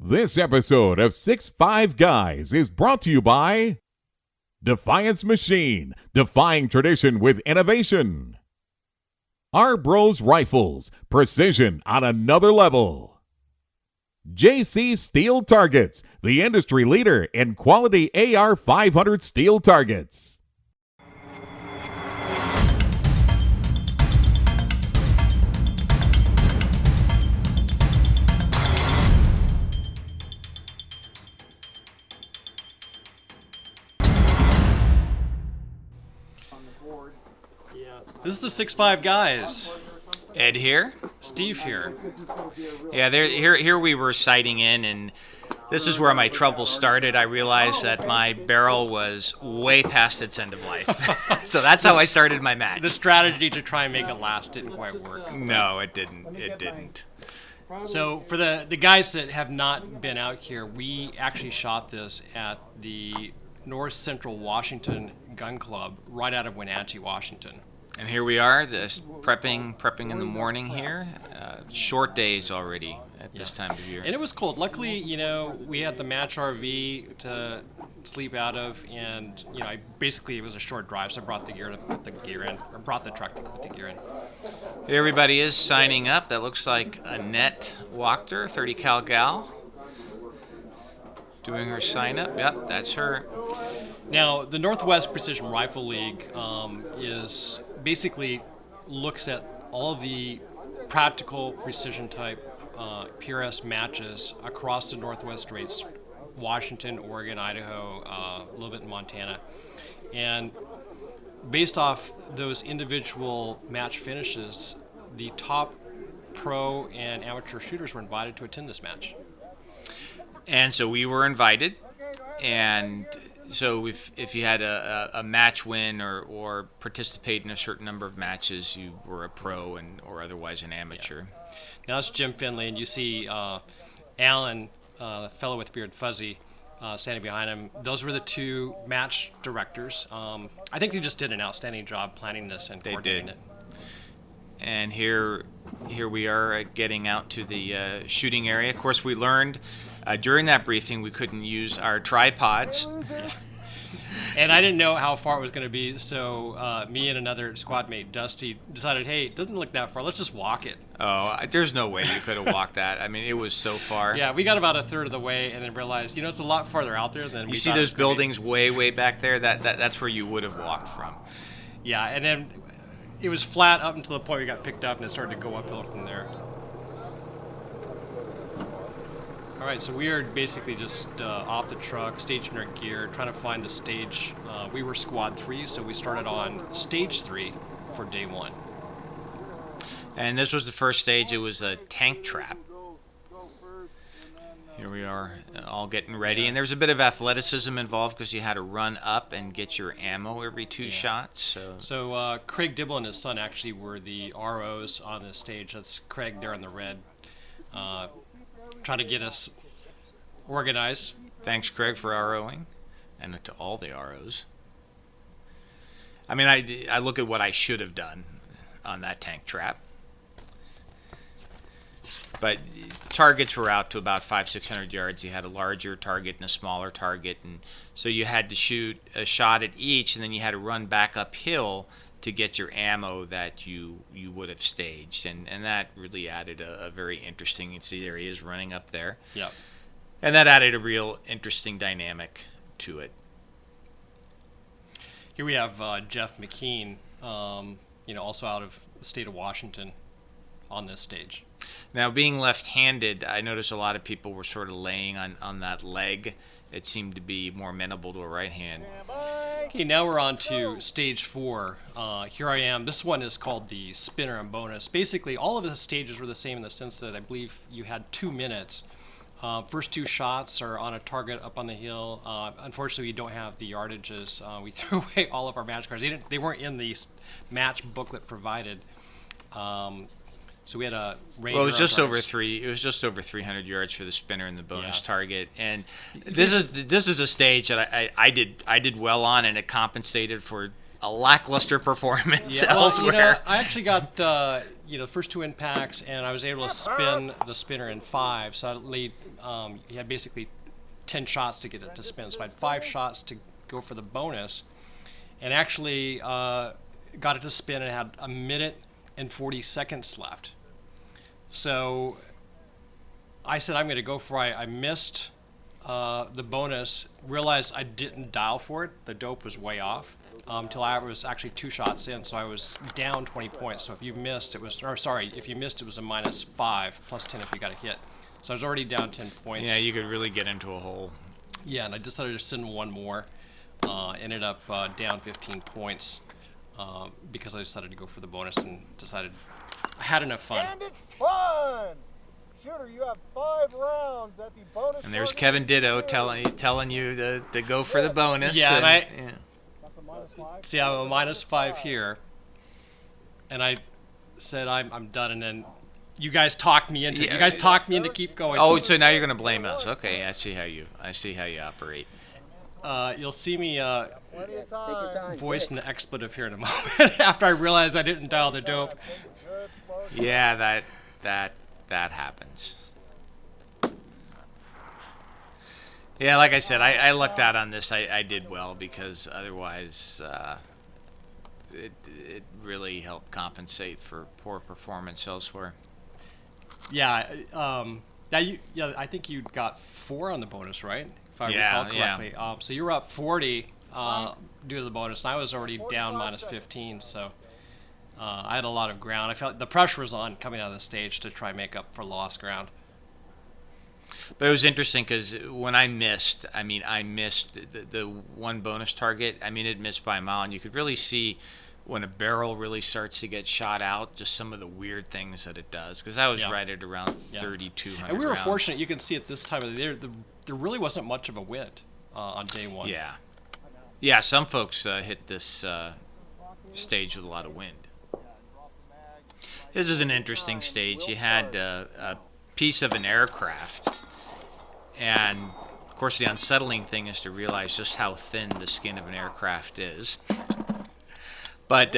This episode of 6'5 Guys is brought to you by Defiance Machine, defying tradition with innovation. Our Bros Rifles, precision on another level. JC Steel Targets, the industry leader in quality AR-500 steel targets. This is the 6'5 Guys. Ed here. Steve here. Yeah, here we were sighting in, and this is where my trouble started. I realized that my barrel was way past its end of life. So that's how I started my match. The strategy to try and make it last didn't quite work. No, it didn't. It didn't. So for the guys that have not been out here, we actually shot this at the North Central Washington Gun Club right out of Wenatchee, Washington. And here we are, this prepping in the morning here. Short days already at this time of year. And it was cold. Luckily, we had the match RV to sleep out of, and it was a short drive, so I brought the gear to put the gear in, or brought the truck to put the gear in. Everybody is signing up. That looks like Annette Wachter, 30 cal gal, doing her sign up. Yep, that's her. Now, the Northwest Precision Rifle League is basically looks at all of the practical precision type PRS matches across the Northwest states, Washington, Oregon, Idaho, a little bit in Montana. And based off those individual match finishes, the top pro and amateur shooters were invited to attend this match. And so we were invited, and so if you had a match win or participate in a certain number of matches, you were a pro or otherwise an amateur. Yeah. Now it's Jim Finley, and you see Alan, the fellow with beard fuzzy, standing behind him. Those were the two match directors. I think they just did an outstanding job planning this and coordinating it. And here we are getting out to the shooting area. Of course, we learned during that briefing we couldn't use our tripods. And I didn't know how far it was going to be, so me and another squad mate, Dusty, decided, hey, it doesn't look that far. Let's just walk it. Oh, there's no way you could have walked that. I mean, it was so far. Yeah, we got about a third of the way and then realized, it's a lot farther out there than we thought. You see those buildings way back there? That's where you would have walked from. Yeah, and then it was flat up until the point we got picked up, and it started to go uphill from there. All right, so we are basically just off the truck, staging our gear, trying to find the stage. We were squad 3, so we started on stage 3 for day 1. And this was the first stage. It was a tank trap. Here we are, all getting ready. And there was a bit of athleticism involved because you had to run up and get your ammo every 2 shots. So Craig Dibble and his son actually were the ROs on this stage. That's Craig there in the red. Trying to get us organized. Thanks, Craig, for ROing, and to all the ROs. I mean, I look at what I should have done on that tank trap. But targets were out to about 500-600 yards. You had a larger target and a smaller target, and so you had to shoot a shot at each, and then you had to run back uphill to get your ammo that you would have staged, and that really added a very interesting. You can see there he is running up there. Yep. And that added a real interesting dynamic to it. Here we have Jeff McKean, also out of the state of Washington, on this stage. Now, being left-handed, I noticed a lot of people were sort of laying on that leg. It seemed to be more amenable to a right hand. Okay, now we're on to stage 4. Here I am. This one is called the spinner and bonus. Basically, all of the stages were the same in the sense that I believe you had 2 minutes. First 2 shots are on a target up on the hill. Unfortunately, we don't have the yardages. We threw away all of our match cards. They weren't in the match booklet provided. So we had a range. Well, it was just over 300 yards for the spinner and the bonus target. And this is a stage that I did well on, and it compensated for a lackluster performance elsewhere. I actually got the first 2 impacts, and I was able to spin the spinner in 5. So I laid, you had basically 10 shots to get it to spin. So I had 5 shots to go for the bonus, and actually got it to spin and had 1 minute and 40 seconds left. So I said I'm going to go for it. I missed the bonus, realized I didn't dial for it. The dope was way off until I was actually 2 shots in, so I was down 20 points. So if you missed, it was, if you missed, it was a -5, +10 if you got a hit. So I was already down 10 points. Yeah, you could really get into a hole. Yeah, and I decided to send 1 more. Ended up down 15 points because I decided to go for the bonus and decided I had enough fun. And it's fun! Shooter, you have 5 rounds at the bonus. And there's Kevin Ditto telling you to go for the bonus. Yeah, and I -5. see I'm a -5 here, and I said I'm done, and then you guys talked me into it. You guys talked me into keep going. Oh, so now you're going to blame us? Okay, I see how you operate. You'll see me Plenty of time. voice an expletive here in a moment after I realized I didn't dial the dope. Good, slow. Yeah, that happens. Yeah, like I said, I lucked out on this. I did well because otherwise it really helped compensate for poor performance elsewhere. Yeah, I think you got 4 on the bonus, right? If I recall correctly. So you were up 40 due to the bonus, and I was already down -15. So I had a lot of ground. I felt the pressure was on coming out of the stage to try and make up for lost ground. But it was interesting because when I missed the 1 bonus target. I mean, it missed by a mile, and you could really see when a barrel really starts to get shot out, just some of the weird things that it does. Because I was right at around 3,200 And we were rounds. fortunate. You can see at this time of the year, there really wasn't much of a wind on day 1. Yeah, some folks hit this stage with a lot of wind. This is an interesting stage. You had a piece of an aircraft, and of course the unsettling thing is to realize just how thin the skin of an aircraft is. But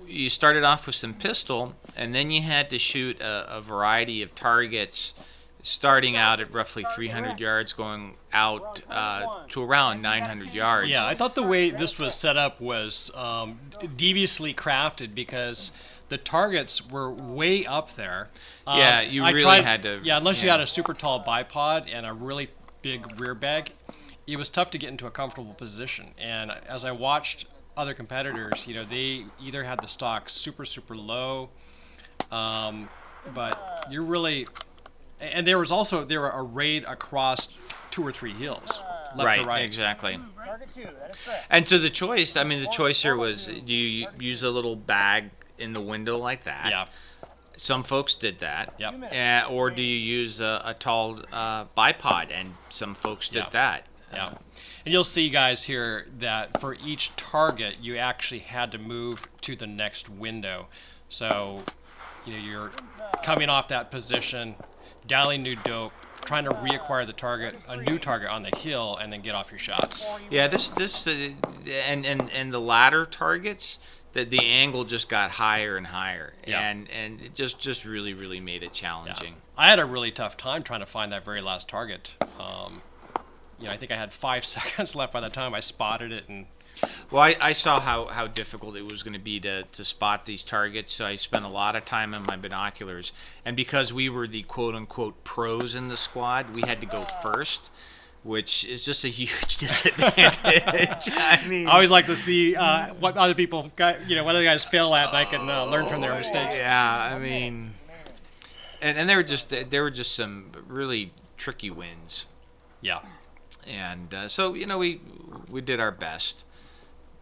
you started off with some pistol, and then you had to shoot a variety of targets, starting out at roughly 300 yards, going out to around 900 yards. Yeah, I thought the way this was set up was deviously crafted because the targets were way up there. You really had to. Yeah, unless you had a super tall bipod and a really big rear bag, it was tough to get into a comfortable position. And as I watched other competitors, they either had the stock super low, but you're really, and there were arrayed across 2 or 3 hills, left to right. Exactly. Target 2, that is correct. And so the choice here was, do you use a little bag in the window like that? Yeah. Some folks did that. Yep. Or do you use a tall bipod? And some folks did that. Yeah. And you'll see, guys, here that for each target, you actually had to move to the next window. So, you're coming off that position, dialing new dope, trying to reacquire the target, a new target on the hill, and then get off your shots. Yeah, and the latter targets, the angle just got higher and higher, and it just really made it challenging. Yeah. I had a really tough time trying to find that very last target. I think I had 5 seconds left by the time I spotted it. And well, I saw how difficult it was going to be to spot these targets, so I spent a lot of time on my binoculars. And because we were the quote-unquote pros in the squad, we had to go first, which is just a huge disadvantage. I always like to see what other people, what other guys fail at, and I can learn from their mistakes. Yeah, and there were just some really tricky wins. Yeah. And so we did our best,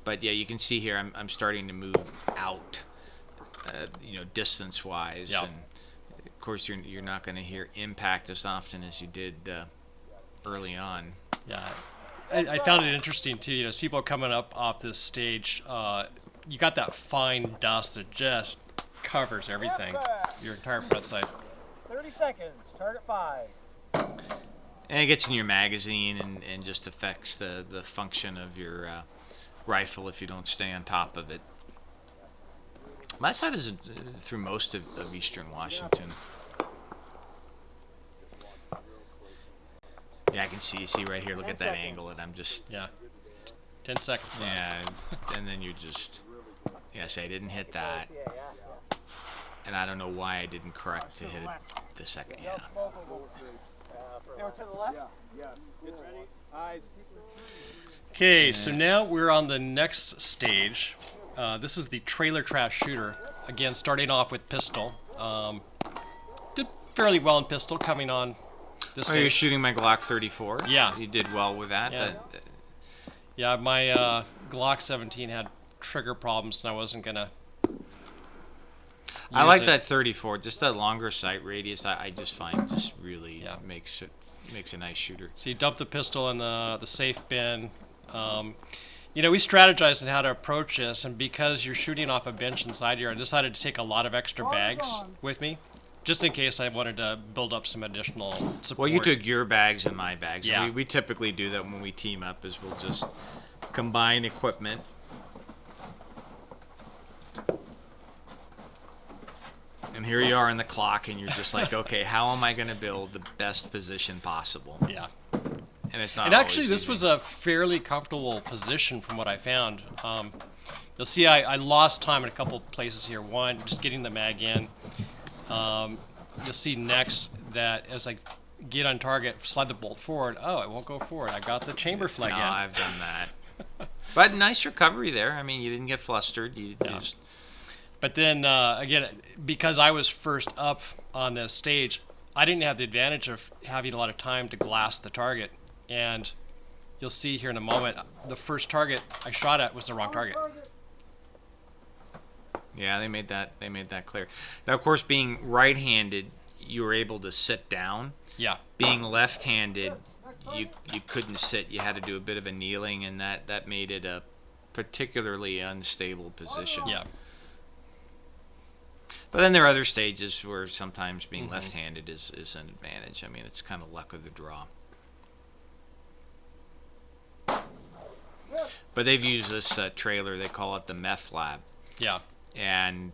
but yeah, you can see here I'm starting to move out, distance wise, and of course you're not going to hear impact as often as you did early on. Yeah, I found it interesting too. As people are coming up off this stage, you got that fine dust that just covers everything, your entire front side. 30 seconds. Target 5. And it gets in your magazine and just affects the function of your rifle if you don't stay on top of it. My side is through most of eastern Washington. Yeah, I can see right here. Look at that angle, and I'm just 10 seconds left. yeah, and then you just see I didn't hit that, and I don't know why I didn't correct to hit it the second. Yeah. Okay, so now we're on the next stage. This is the trailer trash shooter. Again, starting off with pistol. Did fairly well in pistol coming on this Oh, stage. you're shooting my Glock 34? Yeah. You did well with that. Yeah. Yeah, my Glock 17 had trigger problems, and I wasn't going to I like that 34. Just that longer sight radius, I just find just really makes a nice shooter. So you dump the pistol in the safe bin. You know, we strategized on how to approach this, and because you're shooting off a bench inside here, I decided to take a lot of extra bags with me, just in case I wanted to build up some additional support. Well, you took your bags and my bags. Yeah. We typically do that when we team up, is we'll just combine equipment. And here you are in the clock, and you're just like, okay, how am I going to build the best position possible? Yeah. And it's not. And actually, always this easy. was a fairly comfortable position from what I found. You'll see I lost time in a couple places here. One, just getting the mag in. You'll see next that as I get on target, slide the bolt forward. Oh, it won't go forward. I got the chamber flag No, in. I've done that. But nice recovery there. I mean, you didn't get flustered. You just. But then, again, because I was first up on this stage, I didn't have the advantage of having a lot of time to glass the target. And you'll see here in a moment, the first target I shot at was the wrong target. Yeah, they made that clear. Now, of course, being right-handed, you were able to sit down. Yeah. Being left-handed, you couldn't sit. You had to do a bit of a kneeling, and that made it a particularly unstable position. Yeah. But then there are other stages where sometimes being left-handed is an advantage. I mean, it's kind of luck of the draw. But they've used this trailer. They call it the meth lab. Yeah. And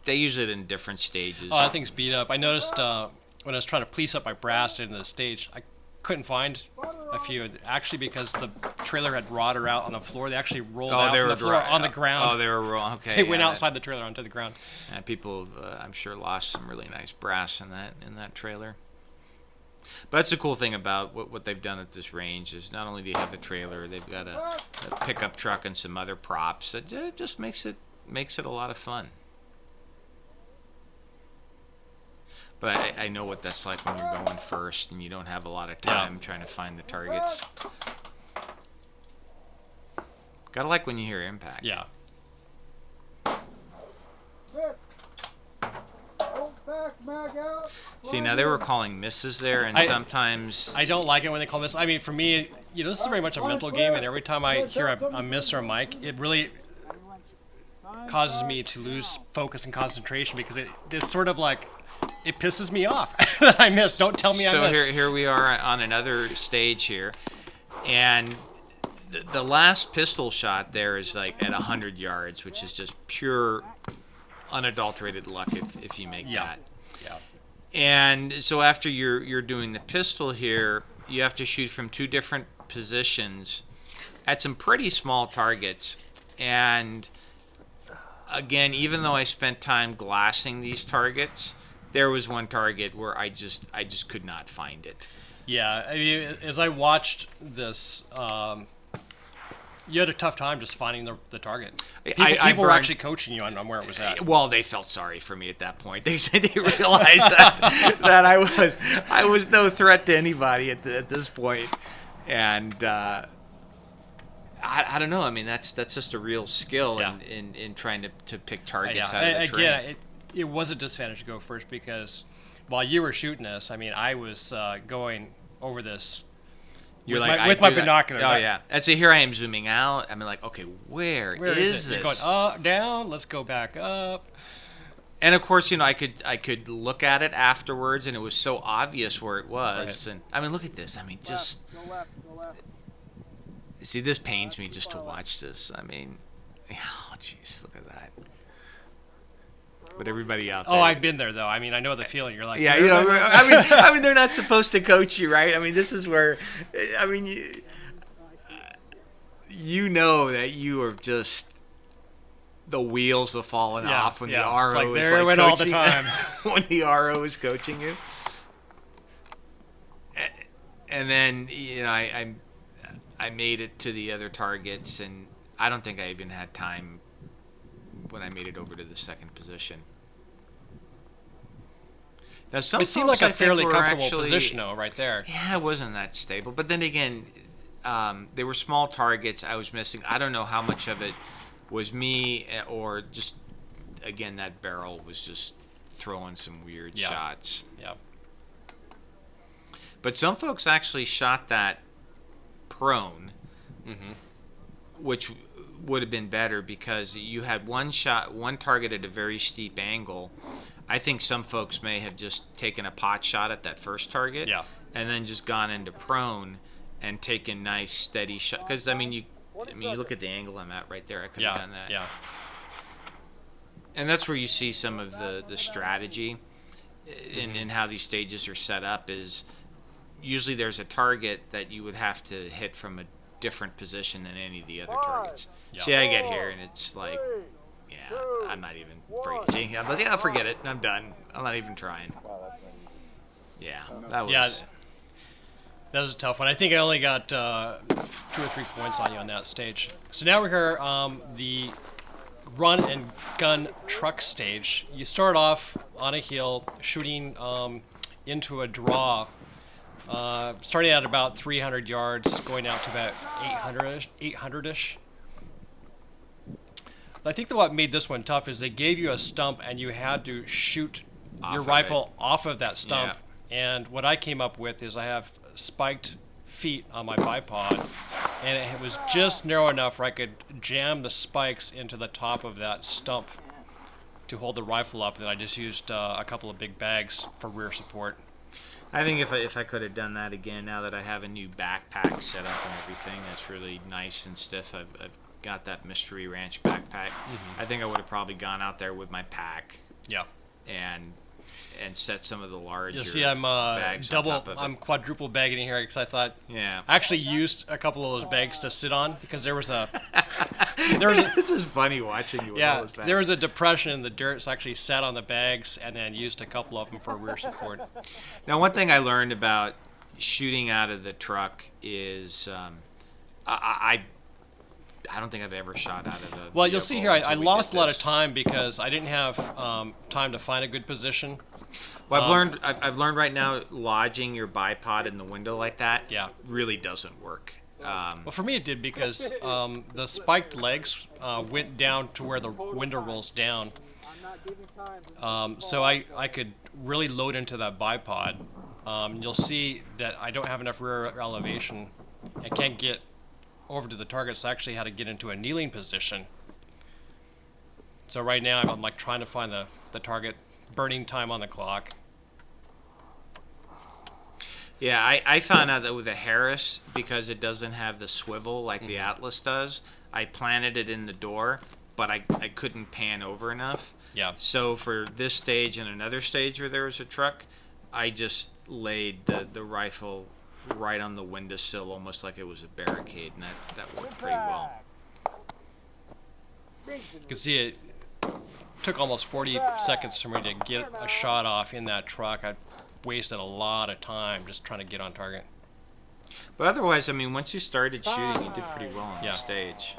they use it in different stages. Oh, that thing's beat up. I noticed when I was trying to police up my brass into the stage, I couldn't find a few. Actually, because the trailer had rotted out on the floor, they actually rolled out from the floor on the ground. Oh, they were wrong. Okay. They went outside the trailer onto the ground. And people, I'm sure, lost some really nice brass in that trailer. But that's the cool thing about what they've done at this range is not only do you have the trailer, they've got a pickup truck and some other props. It just makes it a lot of fun. But I know what that's like when you're going first and you don't have a lot of time trying to find the targets. Gotta like when you hear impact. Yeah. See, now they were calling misses there, and sometimes... I don't like it when they call miss. I mean, for me, you know, this is very much a mental game, and every time I hear a miss or a mic, it really causes me to lose focus and concentration because it's sort of like, it pisses me off that I missed. Don't tell me I missed. So here we are on another stage here, and the last pistol shot there is like at 100 yards, which is just pure, unadulterated luck if you make that. Yeah. And so after you're doing the pistol here, you have to shoot from two different positions at some pretty small targets. And again, even though I spent time glassing these targets, there was one target where I just could not find it. Yeah, I mean, as I watched this, you had a tough time just finding the target. People were actually coaching you on where it was at. Well, they felt sorry for me at that point. They said they realized that I was no threat to anybody at this point. And I don't know. I mean, that's just a real skill in trying to pick targets out of the terrain. Again, it was a disadvantage to go first because while you were shooting this, I mean, I was going over this. You're with my binoculars. Oh yeah. And so here I am zooming out. I'm like, okay, where is this? You're going up, down. Let's go back up. And of course, you know, I could look at it afterwards, and it was so obvious where it was. Right. And I mean, look at this. I mean, just Go left. see, this pains me just to watch this. I mean, oh jeez, look at that. but everybody out there. Oh, I've been there though. I mean, I know the feeling. You're like, Yeah, you know, I mean, they're not supposed to coach you, right? I mean, this is where, I mean, you know that you are just the wheels have fallen off when the RO is like coaching. All the time. When the RO is coaching you, and then you know, I made it to the other targets, and I don't think I even had time when I made it over to the second position. Now, some it seemed like a fairly comfortable position, though, right there. Yeah, it wasn't that stable. But then again, they were small targets I was missing. I don't know how much of it was me or just, again, that barrel was just throwing some weird shots. Yeah. But some folks actually shot that prone, which would have been better because you had one target at a very steep angle. I think some folks may have just taken a pot shot at that first target, and then just gone into prone and taken nice steady shot. Because I mean, you look at the angle I'm at right there. I could have done that. Yeah. And that's where you see some of the strategy in how these stages are set up. Is usually there's a target that you would have to hit from a different position than any of the other targets. See, I get here and it's like, I'm not even see. I'm like, forget it. I'm done. I'm not even trying. Yeah, that was. That was a tough one. I think I only got 2 or 3 points on you on that stage. So now we're here, the run and gun truck stage. You start off on a hill, shooting into a draw, starting at about 300 yards, going out to about 800-ish. I think that what made this one tough is they gave you a stump and you had to shoot your rifle off of that stump. Yeah. And what I came up with is I have spiked feet on my bipod, and it was just narrow enough where I could jam the spikes into the top of that stump to hold the rifle up. And I just used a couple of big bags for rear support. I think if I could have done that again, now that I have a new backpack set up and everything, that's really nice and stiff. I've got that Mystery Ranch backpack. I think I would have probably gone out there with my pack. Yeah. And set some of the larger. You'll see, I'm I'm quadruple bagging in here because I thought. Yeah. I actually used a couple of those bags to sit on because there was a. This is funny watching you with all those bags. There was a depression in the dirt, so I actually sat on the bags and then used a couple of them for rear support. Now, one thing I learned about shooting out of the truck is I don't think I've ever shot out of a. Well, you'll see here, I lost a lot of time because I didn't have time to find a good position. Well, I've learned right now lodging your bipod in the window like that really doesn't work. Well, for me it did because the spiked legs went down to where the window rolls down. So I could really load into that bipod. You'll see that I don't have enough rear elevation. I can't get over to the target, so I actually had to get into a kneeling position. So right now I'm like trying to find the target, burning time on the clock. Yeah, I found out that with the Harris, because it doesn't have the swivel like the Atlas does, I planted it in the door, but I couldn't pan over enough. Yeah. So for this stage and another stage where there was a truck, I just laid the rifle right on the windowsill, almost like it was a barricade, and that worked pretty well. You can see it took almost 40 seconds for me to get a shot off in that truck. I wasted a lot of time just trying to get on target. But otherwise, I mean, once you started shooting, you did pretty well on the stage.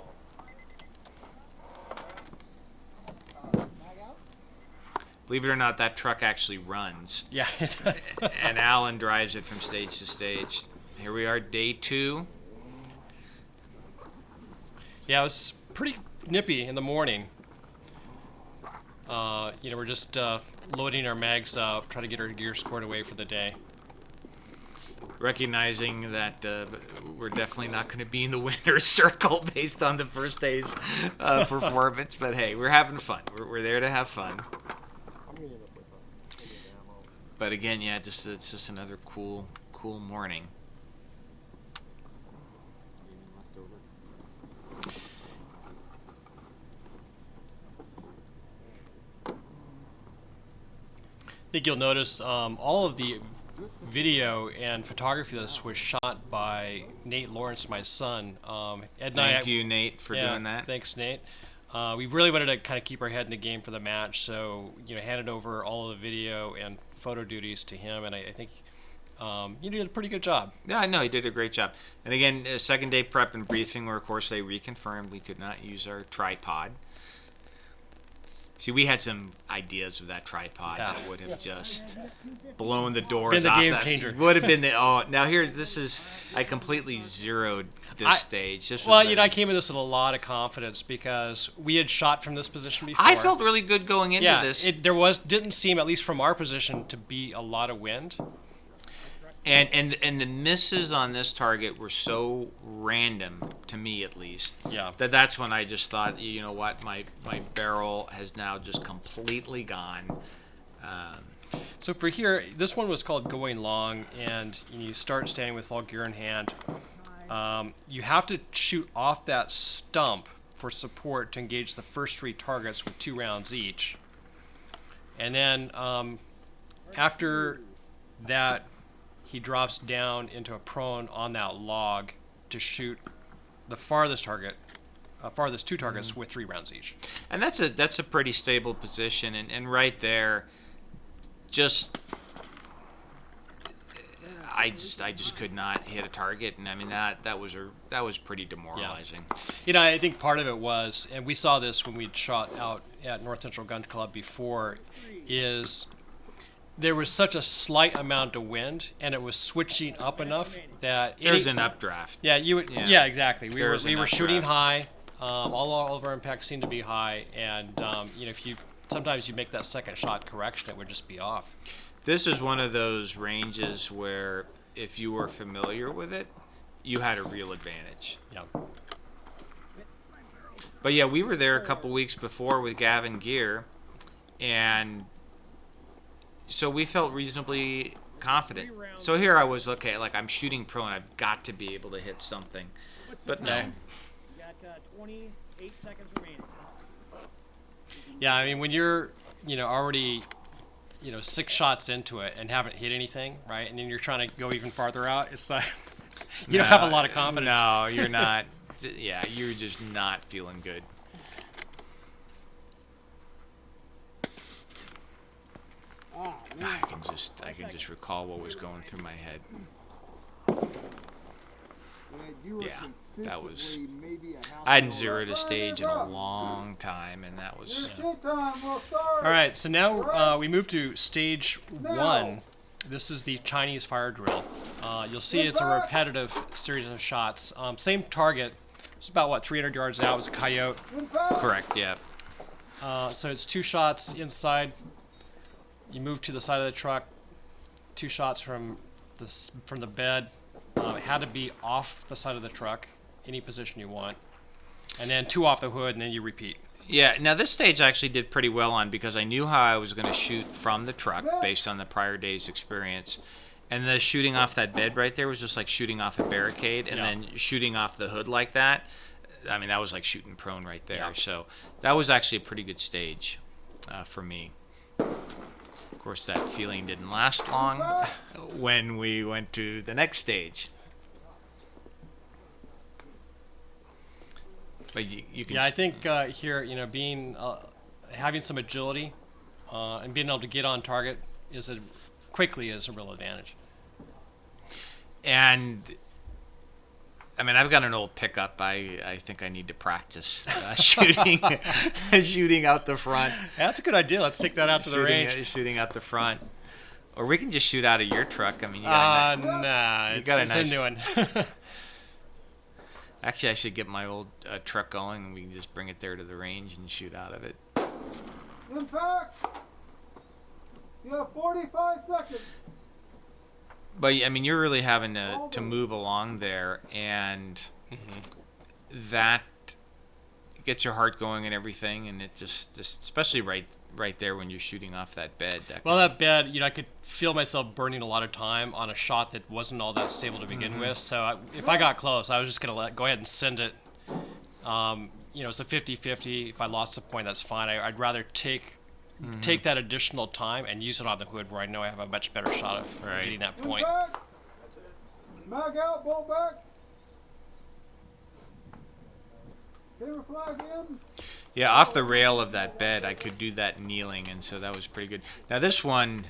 Believe it or not, that truck actually runs. Yeah. And Alan drives it from stage to stage. Here we are, day 2. Yeah, it was pretty nippy in the morning. We're just loading our mags up, trying to get our gear squared away for the day. Recognizing that we're definitely not going to be in the winner's circle based on the first day's performance, but hey, we're having fun. We're there to have fun. But again, yeah, it's just another cool morning. think you'll notice all of the video and photography of this was shot by Nate Lawrence, my son. Ed and I, Thank you, Nate, for doing that. Thanks, Nate. We really wanted to kind of keep our head in the game for the match, so handed over all of the video and photo duties to him, and I think you did a pretty good job. Yeah, I know he did a great job. And again, second day prep and briefing, where of course they reconfirmed we could not use our tripod. See, we had some ideas with that tripod that would have just blown the doors off. Been the game changer. Would have been the now I completely zeroed this stage. I came in this with a lot of confidence because we had shot from this position before. I felt really good going into this. Didn't seem, at least from our position, to be a lot of wind. And the misses on this target were so random, to me at least, that's when I just thought, you know what, my barrel has now just completely gone. So for here, this one was called going long, and you start standing with all gear in hand. You have to shoot off that stump for support to engage the first 3 targets with 2 rounds each. And then after that, he drops down into a prone on that log to shoot the farthest target, farthest 2 targets with 3 rounds each. And that's a pretty stable position, and right there, I just could not hit a target, and I mean that was pretty demoralizing. Yeah. I think part of it was, and we saw this when we shot out at North Central Gun Club before, is there was such a slight amount of wind, and it was switching up enough that there's an updraft. Yeah, Yeah, exactly. We were shooting updraft. high. All of our impacts seemed to be high, and if sometimes you make that second shot correction, it would just be off. This is one of those ranges where if you were familiar with it, you had a real advantage. Yeah. But yeah, we were there a couple weeks before with Gavin Gear, and so we felt reasonably confident. So here I was, okay, like I'm shooting prone, I've got to be able to hit something. But no. You got 28 seconds remaining. Yeah, I mean, when you're, already, 6 shots into it and haven't hit anything, right? And then you're trying to go even farther out, it's like, you don't have a lot of confidence. No, you're not. Yeah, you're just not feeling good. I can just recall what was going through my head. Yeah, that was. I hadn't zeroed a stage in a long time, and that was. All right, so now we move to stage 1. This is the Chinese fire drill. You'll see it's a repetitive series of shots. Same target. It's about 300 yards out. It was a coyote. Correct. Yeah. So it's 2 shots inside. You move to the side of the truck. 2 shots from the bed. It had to be off the side of the truck, any position you want, and then 2 off the hood, and then you repeat. Yeah. Now this stage I actually did pretty well on because I knew how I was going to shoot from the truck based on the prior day's experience, and the shooting off that bed right there was just like shooting off a barricade, and then shooting off the hood like that. I mean, that was like shooting prone right there. Yeah. So that was actually a pretty good stage for me. Of course, that feeling didn't last long when we went to the next stage. But you can. Yeah, I think here, being having some agility and being able to get on target quickly is a real advantage. And I mean, I've got an old pickup. I think I need to practice shooting out the front. That's a good idea. Let's take that out to the range. Shooting out the front, or we can just shoot out of your truck. I mean, it's a new one. Actually, I should get my old truck going, and we can just bring it there to the range and shoot out of it. Impact. You have 45 seconds. But I mean, you're really having to move along there, and that gets your heart going and everything, and it just especially right there when you're shooting off that bed. That bed, I could feel myself burning a lot of time on a shot that wasn't all that stable to begin with. So if I got close, I was just gonna go ahead and send it. It's a 50-50. If I lost the point, that's fine. I'd rather take take that additional time and use it on the hood where I know I have a much better shot of getting that point. Back. Mag out, bolt back. Camera flag in. Yeah, off the rail of that bed, I could do that kneeling, and so that was pretty good. Now this one,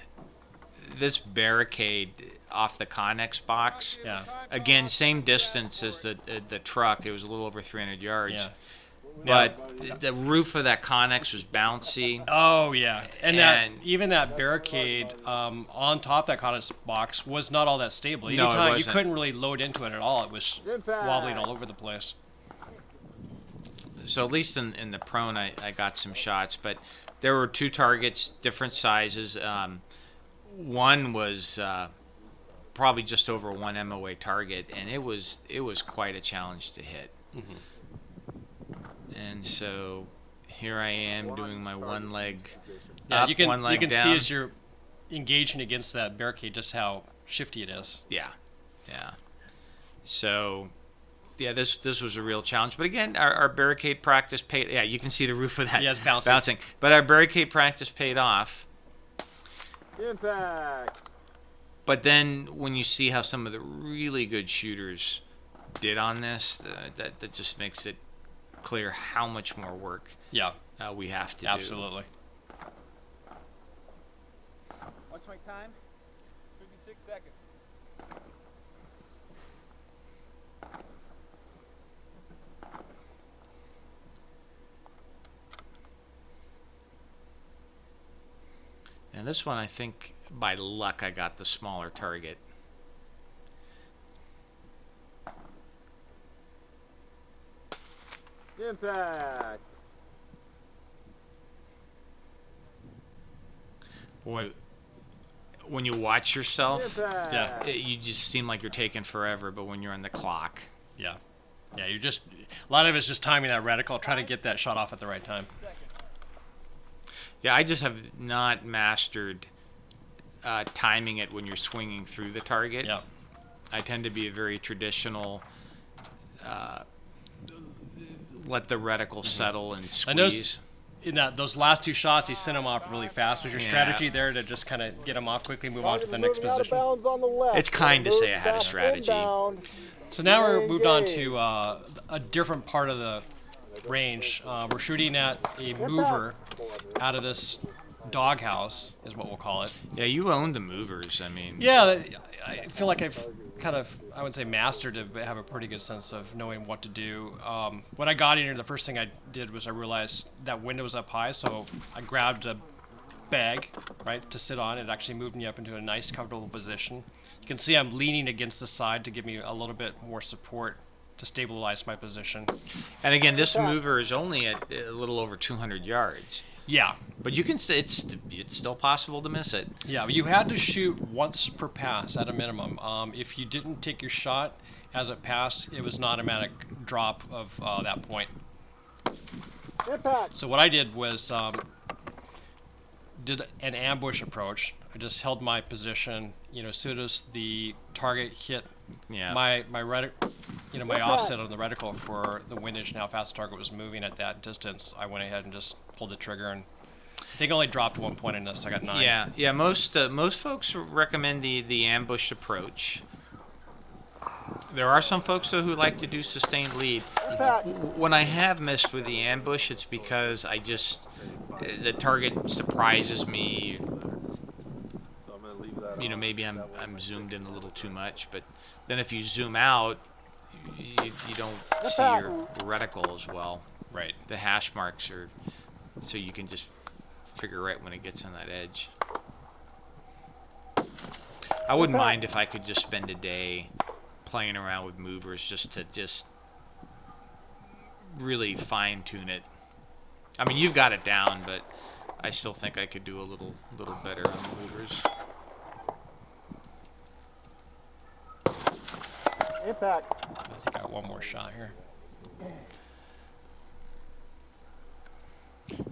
this barricade off the Connex box, Yeah. again, same distance as the truck. It was a little over 300 yards. Yeah. But the roof of that Connex was bouncy. Oh yeah, and And- even that barricade on top of that Connex box was not all that stable. No, it Anytime you wasn't. couldn't really load into it at all. It was Impact. wobbling all over the place. So at least in the prone, I got some shots. But there were 2 targets, different sizes. One was probably just over 1 MOA target, and it was quite a challenge to hit. And so here I am doing my one leg Yeah, up, you can one leg you can down. see as you're engaging against that barricade just how shifty it is. Yeah. So, yeah, this was a real challenge. But again, our barricade practice paid. Yeah, you can see the roof of that Yeah, it's bouncing. But our barricade practice paid off. Impact. But then when you see how some of the really good shooters did on this, that just makes it clear how much more work Yeah, we have to do. absolutely. What's my time? 56 seconds. And this one, I think, by luck, I got the smaller target. Impact. Boy, when you watch yourself, Impact. Yeah. you just seem like you're taking forever, but when you're on the clock, Yeah, you're just a lot of it's just timing that reticle, trying to get that shot off at the right time. yeah, I just have not mastered timing it when you're swinging through the target. Yeah, I tend to be a very traditional, let the reticle settle and I noticed squeeze. in those last 2 shots, he sent them off really fast. Was your Yeah. strategy there to just kind of get them off quickly, move on to the next Moving out of position? bounds on the left. It's kind to say I had a Back strategy. inbound. So now we're moved on to a different part of the range. We're shooting at a mover out of this doghouse, is what we'll call it. Yeah, you own the movers. I mean, Yeah, I feel like I've kind of, I would say, mastered it, but have a pretty good sense of knowing what to do. When I got in here, the first thing I did was I realized that window was up high, so I grabbed a bag, right, to sit on. It actually moved me up into a nice, comfortable position. You can see I'm leaning against the side to give me a little bit more support to stabilize my position. and again, this mover is only at a little over 200 yards. Yeah, But you can it's still possible to miss it. yeah, but you had to shoot once per pass at a minimum. If you didn't take your shot as it passed, it was an automatic drop of that point. Impact. So what I did was did an ambush approach. I just held my position. As soon as the target hit Yeah. my offset on the reticle for the windage and how fast the target was moving at that distance, I went ahead and just pulled the trigger, and I think I only dropped 1 point in this. I got 9. Yeah. Most folks recommend the ambush approach. There are some folks though who like to do sustained lead. Impact. When I have missed with the ambush, it's because the target surprises me. So I'm gonna leave that. Maybe I'm zoomed in a little too much, but then if you zoom out, you don't see your reticle as well. Right. The hash marks are so you can just figure right when it gets on that edge. I wouldn't mind if I could just spend a day playing around with movers just to really fine tune it. I mean, you've got it down, but I still think I could do a little better on the movers. Impact. I think I got one more shot here.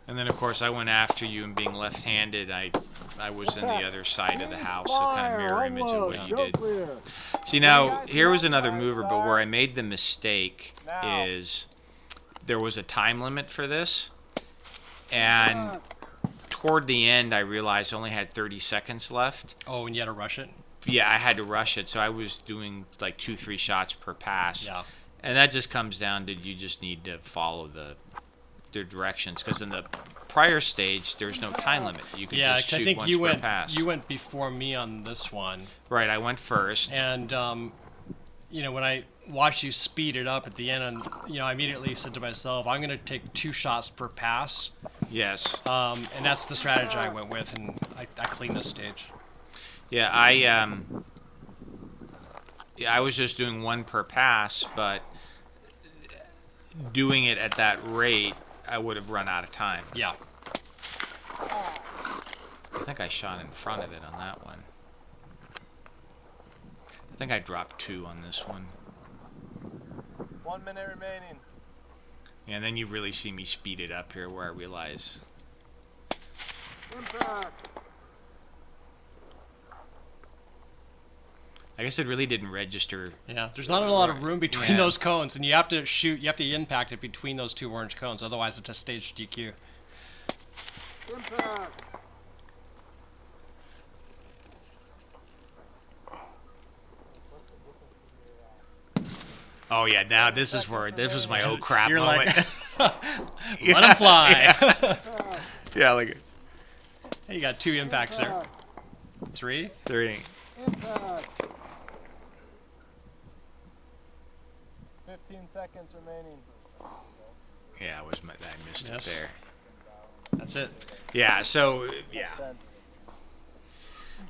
And then, of course, I went after you, and being left-handed, I was in the other side of the house, so kind of mirror image of what you did. Clear. See, now, here was another mover, but where I made the mistake is there was a time limit for this, and toward the end, I realized I only had 30 seconds left. Oh, and you had to rush it? Yeah, I had to rush it, so I was doing like 2-3 shots per pass. Yeah. And that just comes down to you just need to follow the directions, because in the prior stage there's no time limit. You could just shoot once per pass. You went before me on this one. Right, I went first. And you know, when I watched you speed it up at the end, and you know, I immediately said to myself, I'm going to take 2 shots per pass. Yes. And that's the strategy I went with, and I cleaned this stage. Yeah, I was just doing 1 per pass, but doing it at that rate, I would have run out of time. Yeah. I think I shot in front of it on that one. I think I dropped 2 on this one. 1 minute remaining. Yeah, and then you really see me speed it up here, where I realize. Impact. I guess it really didn't register. Yeah, there's not a lot of room between Yeah. those cones, and you have to shoot. You have to impact it between those 2 orange cones. Otherwise, it's a stage DQ. Impact. Oh yeah, now this is where this was my oh crap You're moment. like, let them fly. Yeah, like Hey, you got 2 impacts there. 3. 3. Impact. 15 seconds remaining. Yeah, I missed Yes. it there. That's it. Yeah, so yeah. 10.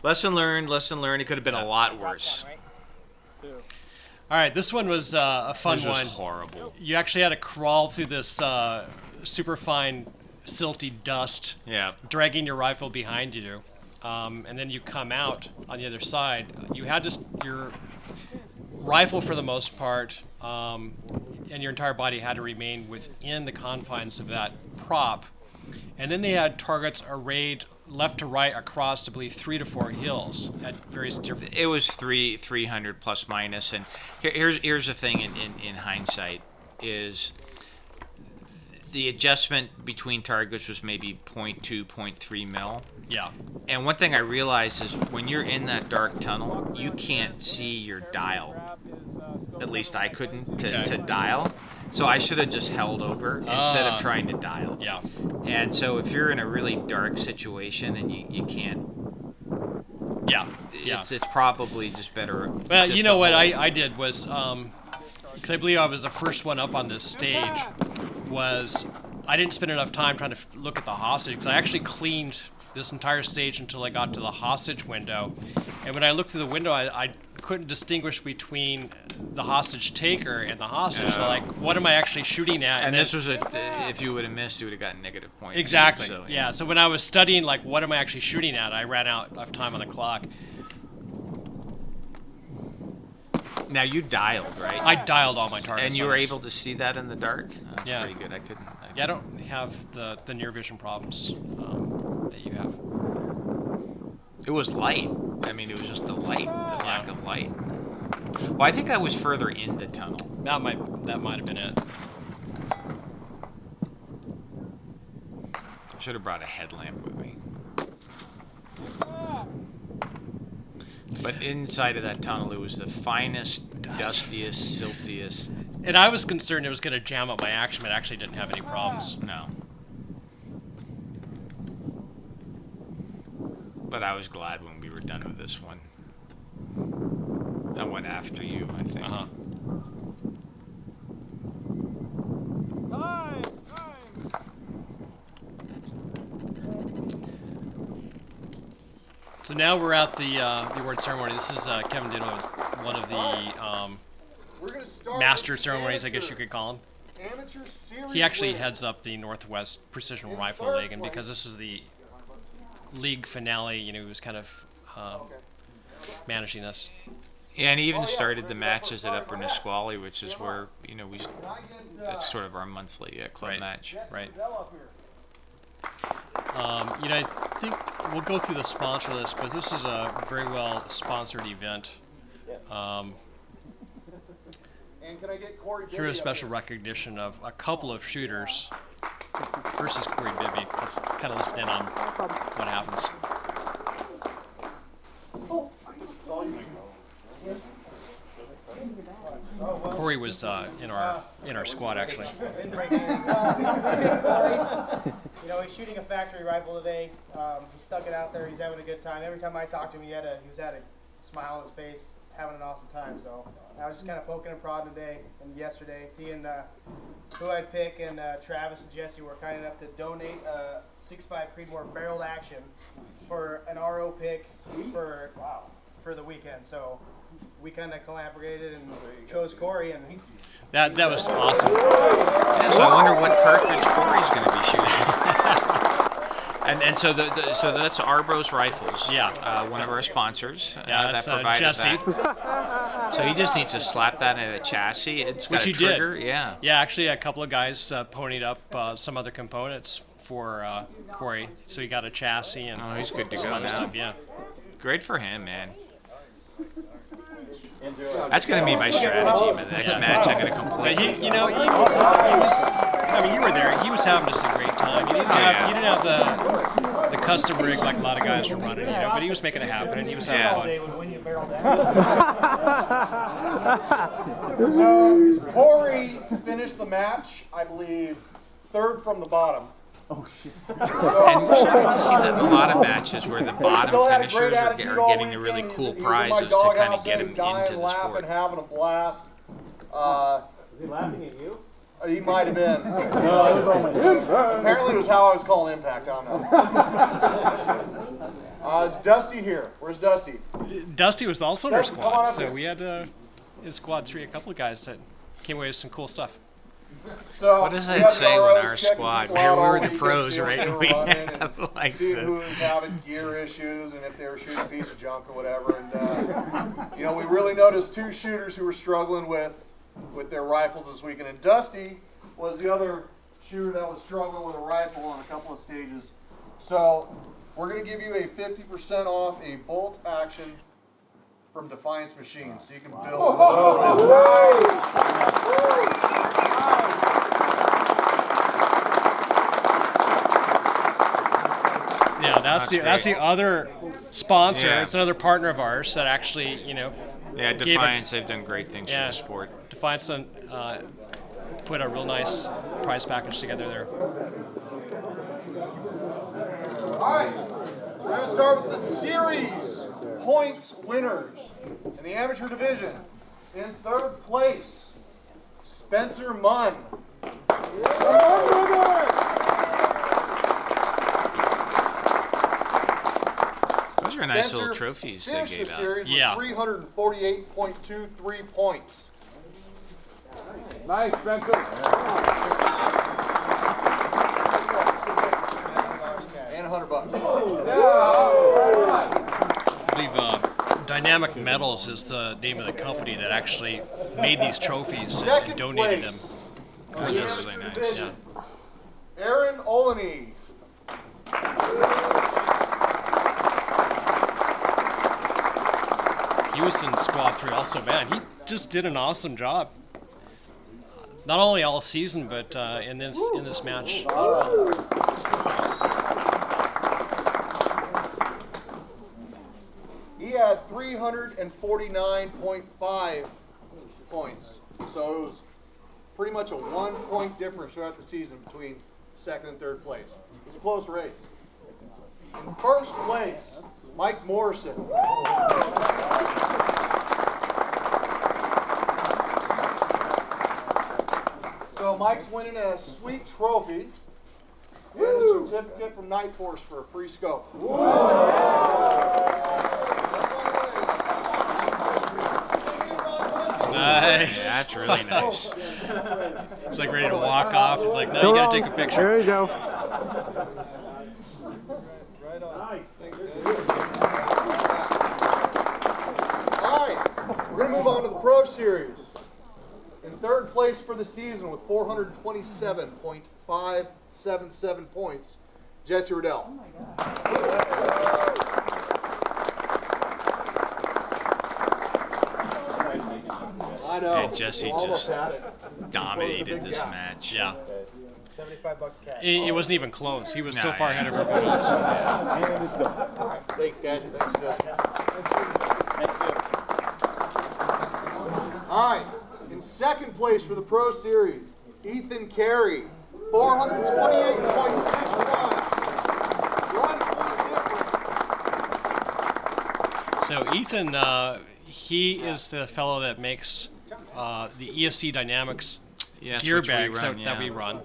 Lesson learned. Lesson learned. It could have been a lot worse. 2. All right, this one was a fun This was one. horrible. You actually had to crawl through this super fine, silty dust, Yeah. dragging your rifle behind you, and then you come out on the other side. You had your rifle, for the most part, and your entire body had to remain within the confines of that prop. And then they had targets arrayed left to right across, I believe, 3 to 4 hills at various different. It was 300 plus minus, and here's the thing in hindsight is the adjustment between targets was maybe 0.2, 0.3 mil. Yeah. And one thing I realized is when you're in that dark tunnel, you can't see your dial. At least I couldn't to dial. So I should have just held over instead of trying to dial. Yeah. And so if you're in a really dark situation and you can't, Yeah. it's probably just better. Well, just you know to what hold. I did was, because I believe I was the first one up on this stage, was I didn't spend enough time trying to look at the hostage, because I actually cleaned this entire stage until I got to the hostage window. And when I looked through the window, I couldn't distinguish between the hostage taker and the hostage. So, like, what am I actually shooting at? And then- this was if you would have missed, you would have gotten negative points. Exactly. So, yeah. So when I was studying, like, what am I actually shooting at, I ran out of time on the clock. Now you dialed, right? I dialed all my targets. And you on were this. able to see that in the dark? That's Yeah. pretty good. I couldn't. Yeah, I don't have the near vision problems that you have. It was light. I mean, it was just the light, the lack of light. Well, I think I was further in the tunnel. That might have been it. I should have brought a headlamp with me. But inside of that tunnel, it was the finest, dustiest, siltiest. And I was concerned it was going to jam up my action, but it actually didn't have any problems. No. But I was glad when we were done with this one. I went after you, I think. Uh-huh. Time! So now we're at the award ceremony. This is Kevin Dino, one of the We're gonna start master with the ceremonies, I guess amateur- you could call them. Amateur series He actually winner. heads up the Northwest Precision In Rifle third League, and place- because this is the league finale, you know, he was kind of managing this. Yeah, and he even started the matches at Upper Nisqually, which is where, you know, Can I get, that's sort of our monthly club Right. match. Right. Dell up here? You know, I think we'll go through the sponsor list, but this is a very well sponsored event. And can I get Corey Here is Billy up special here? recognition of a couple of shooters versus Corey Bibby. Let's kind of listen in on what happens. Corey was in our squad actually. You know, he's shooting a factory rifle today. He stuck it out there. He's having a good time. Every time I talked to him, he had a smile on his face, having an awesome time. So I was just kind of poking and prodding today and yesterday, seeing who I'd pick. And Travis and Jesse were kind enough to donate a 6.5 Creedmoor barreled action for an RO pick for the weekend. So we kind of collaborated and chose Corey, and that was awesome. Yeah, so I wonder what cartridge Corey's going to be shooting. and so so that's Arbros Rifles. Yeah. One of our sponsors. Yeah, that that's provided Jesse. that. So he just needs to slap that in a chassis. It's got Which a he trigger. did. Yeah. Yeah, actually, a couple of guys ponied up some other components for Corey, so he got a chassis and He's good to some go other now. stuff. Yeah. Great for him, man. That's going to be my strategy, man. The next match, I'm going to complain. But he was. I mean, you were there. He was having just a great time. You didn't have the custom rig like a lot of guys were running, but he was making it happen, and he was having fun. So Corey finished the match, I believe, third from the bottom. And we're starting to see that in a lot of matches where the bottom Still had a finishers great are attitude all getting the really weekend. cool He was in my prizes to kind doghouse of get him there, dying, into the laughing, sport. having a blast. is he laughing at you? He might have been. Apparently it was how I was calling impact. I don't know. Is Dusty here? Where's Dusty? Dusty was also in our Dusty, come squad, on up so here. we had in squad 3 a couple of guys that came away with some cool stuff. So What does we that had say the when ROs our checking squad, people here out we all were the weekend, pros, seeing what right? they were We running have and like seeing the- who was having gear issues and if they were shooting a piece of junk or whatever. And we really noticed 2 shooters who were struggling with their rifles this weekend. And Dusty was the other shooter that was struggling with a rifle on a couple of stages. So we're going to give you a 50% off a bolt action from Defiance Machine, so you can build. Yeah, that's the great. other sponsor. Yeah. It's another partner of ours that actually, Yeah, gave Defiance, they've done great things Yeah. for the sport. Defiance put a real nice prize package together there. All right, so we're going to start with the series points winners in the amateur division. In third place, Spencer Munn. Those are nice Spencer little trophies they finished the gave out. series Yeah. with 348.23 points. Nice, Spencer. And $100. I believe Dynamic Metals is the name of the company that actually made these trophies and Second donated them. place, Oh, the that's amateur really nice. division, Yeah. Aaron Olney. He was in Squad 3 also, man. He just did an awesome job. Not only all season, but in this match. He had 349.5 points. So it was pretty much a 1-point difference throughout the season between second and third place. It was a close race. In first place, Mike Morrison. So Mike's winning a sweet trophy and a certificate from Night Force for a free scope. Nice. That's really nice. It's like ready to walk off. It's like, no, you gotta take a picture. There you go. All right, we're going to move on to the Pro Series. In third place for the season with 427.577 points, Jesse Riddell. I know. And Jesse Almost just had it. dominated Big this gap. match. Yeah. $75 cash. It wasn't even close. He was so Nah, far yeah. ahead of everyone else. And it's done. Thanks, guys. Thanks, Justin. Thank you. All right, in second place for the Pro Series, Ethan Carey, 428.61. 1 point difference. So Ethan, he is the fellow that makes the ESC Dynamics Yes, gear which we bags run, that we yeah. run. -5.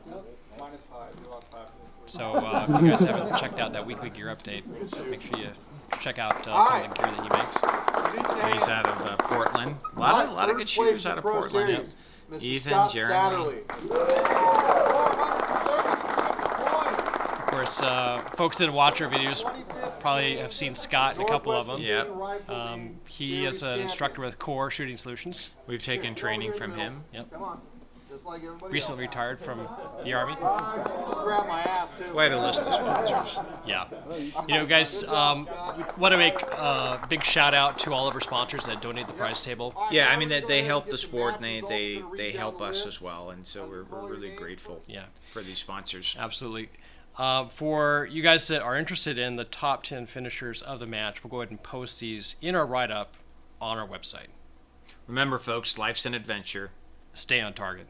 You lost 5. So if you guys haven't checked out that weekly gear update, make sure you check out some of the gear that he makes. He's out of Portland. A lot of good shooters out of Portland. Yep. Ethan, Jeremy. Of course, folks that watch our videos probably have seen Scott in a couple of them. Yep. He is an instructor with Core Shooting Solutions. We've taken training from him. Yep. Come on. Just like everybody Recently retired from the Army. else. Just grab my ass, too. Quite a list of sponsors. Yeah. You know, guys, want to make a big shout out to all of our sponsors that donate the prize table. Yeah, I mean they help the sport and they help us as well, and so we're really grateful Yeah, for these sponsors. absolutely. For you guys that are interested in the top 10 finishers of the match, we'll go ahead and post these in our write-up on our website. Remember, folks, life's an adventure. Stay on target.